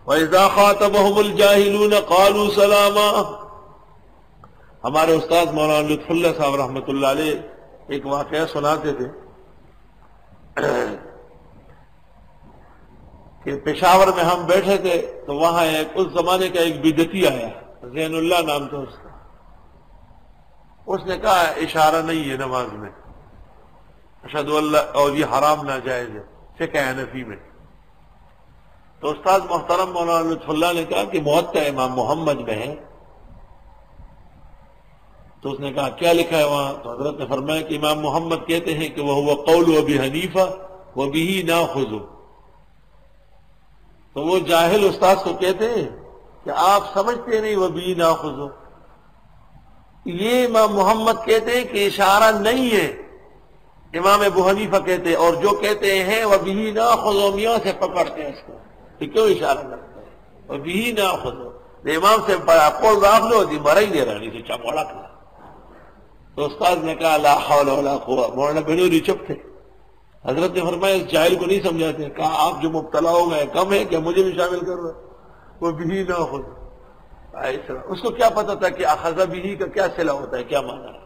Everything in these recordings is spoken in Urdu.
وَإِذَا خَاطَبَهُمُ الْجَاهِلُونَ قَالُوا سَلَامًا۔ ہمارے استاد مولانا لطف اللہ صاحب رحمۃ اللہ علیہ ایک واقعہ سناتے تھے کہ پشاور میں ہم بیٹھے تھے تو وہاں اس زمانے کا ایک بدعتی آیا، زین اللہ نام تھا اس کا۔ اس نے کہا اشارہ نہیں ہے نماز میں، اشہد اللہ، اور یہ حرام ناجائز ہے فقہ حنفی میں۔ تو استاد محترم مولانا لطف اللہ نے کہا کہ موطا امام محمد میں ہے۔ تو اس نے کہا کیا لکھا ہے وہاں؟ تو حضرت نے فرمایا کہ امام محمد کہتے ہیں کہ وہ قول ابی حنیفہ وبہ ناخذ۔ تو وہ جاہل استاد کو کہتے ہیں کہ آپ سمجھتے نہیں وبہ ناخذ، یہ امام محمد کہتے ہیں کہ اشارہ نہیں ہے، امام ابو حنیفہ کہتے ہیں، اور جو کہتے ہیں وبہ ناخذ میاں سے پکڑتے ہیں اس کو، کہ کیوں اشارہ کرتے ہیں وبہ ناخذ، امام سے قول راغ لو دی مرئی دے رہا نہیں سے چموڑا کلا۔ تو استاد نے کہا لا حول ولا قوہ، مولانا بنوری چپ تھے۔ حضرت نے فرمایا اس جاہل کو نہیں سمجھاتے، کہا آپ جو مبتلا ہو گئے کم ہے کیا مجھے بھی شامل کر رہے وہ بھی نہ خود۔ اس کو کیا پتا تھا کہ اخذ بھی کا کیا صلہ ہوتا ہے، کیا معنی ہے؟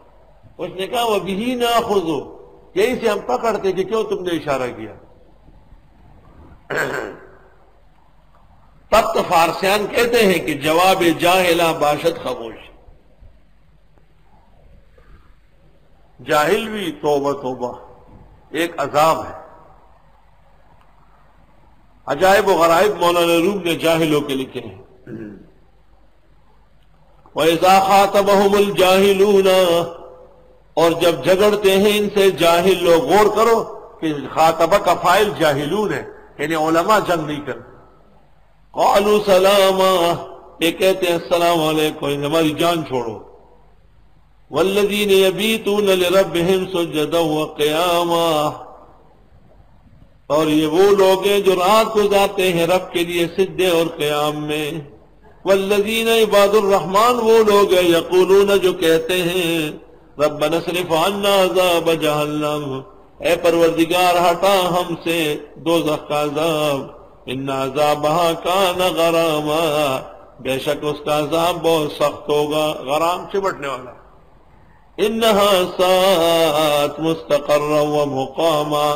اس نے کہا وہ بھی نہ خذو، یہی سے ہم پکڑتے کہ کیوں تم نے اشارہ کیا۔ تب تو فارسیان کہتے ہیں کہ جواب جاہلہ باشد خاموش، جاہل بھی توبہ توبہ ایک عذاب ہے۔ عجائب و غرائب مولانا روم نے جاہلوں کے لکھے ہیں۔ وَإِذَا خَاطَبَهُمُ الْجَاهِلُونَ، اور جب جھگڑتے ہیں ان سے جاہل لوگ، غور کرو کہ خاطبہ کا فاعل جاہلون ہے، یعنی علماء جنگ نہیں کرتے۔ قَالُوا سَلَامًا، یہ کہتے ہیں السلام علیکم، ہماری جان چھوڑو۔ وَالَّذِينَ يَبِيتُونَ لِرَبِّهِمْ سُجَّدًا وَقِيَامًا، اور یہ وہ لوگ ہیں جو رات گزارتے ہیں رب کے لیے سجدے اور قیام میں۔ والذین عباد الرحمن، وہ لوگ ہیں یقولون جو کہتے ہیں ربنا اصرف عنا عذاب جہنم، اے پروردگار ہٹا ہم سے دوزخ کا عذاب، ان عذابہا کان غراما، بے شک اس کا عذاب بہت سخت ہوگا، غرام چمٹنے والا۔ انہا ساءت مستقرا و مقاما،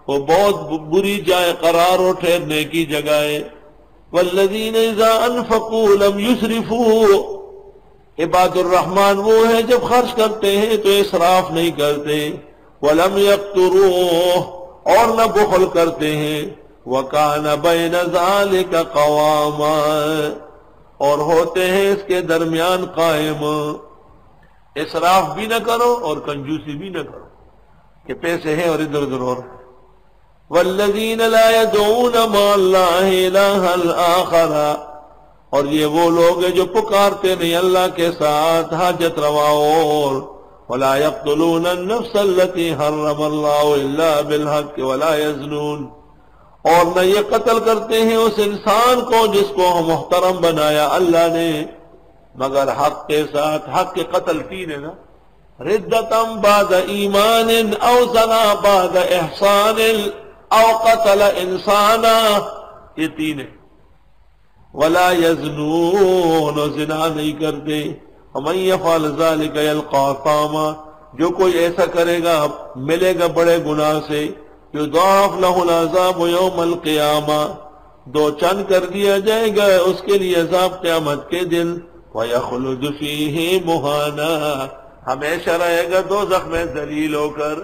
وہ بہت بری جائے قرار و ٹھہرنے کی جگہ ہے۔ والذین اذا انفقوا لم یسرفوا، عباد الرحمن وہ ہیں جب خرچ کرتے ہیں تو اسراف نہیں کرتے۔ ولم یقتروا، اور نہ بخل کرتے ہیں۔ وکان بین ذلک قواما، اور ہوتے ہیں اس کے درمیان قائم۔ اسراف بھی نہ کرو اور کنجوسی بھی نہ کرو کہ پیسے ہیں اور ادھر ادھر اور۔ والذین لا يدعون مع اللہ الہا آخر، اور یہ وہ لوگ ہیں جو پکارتے نہیں اللہ کے ساتھ حاجت روا اور۔ ولا يقتلون النفس التي حرم اللہ الا بالحق ولا يزنون، اور نہ یہ قتل کرتے ہیں اس انسان کو جس کو محترم بنایا اللہ نے مگر حق کے ساتھ۔ حق کے قتل تین ہے نا، ردتم بعد ایمان او زنا بعد احسان او قتل انسانا، یہ تین ہے۔ ولا یزنون، زنا نہیں کرتے۔ ومن یفعل ذلک یلقى اثاما، جو کوئی ایسا کرے گا ملے گا بڑے گناہ سے۔ یضاعف له العذاب یوم القیامہ، دو چند کر دیا جائے گا اس کے لیے عذاب قیامت کے دن۔ وَيَخْلُدُ فِيهِ مُهَانًا، ہمیشہ رہے گا دوزخ میں ذلیل ہو کر۔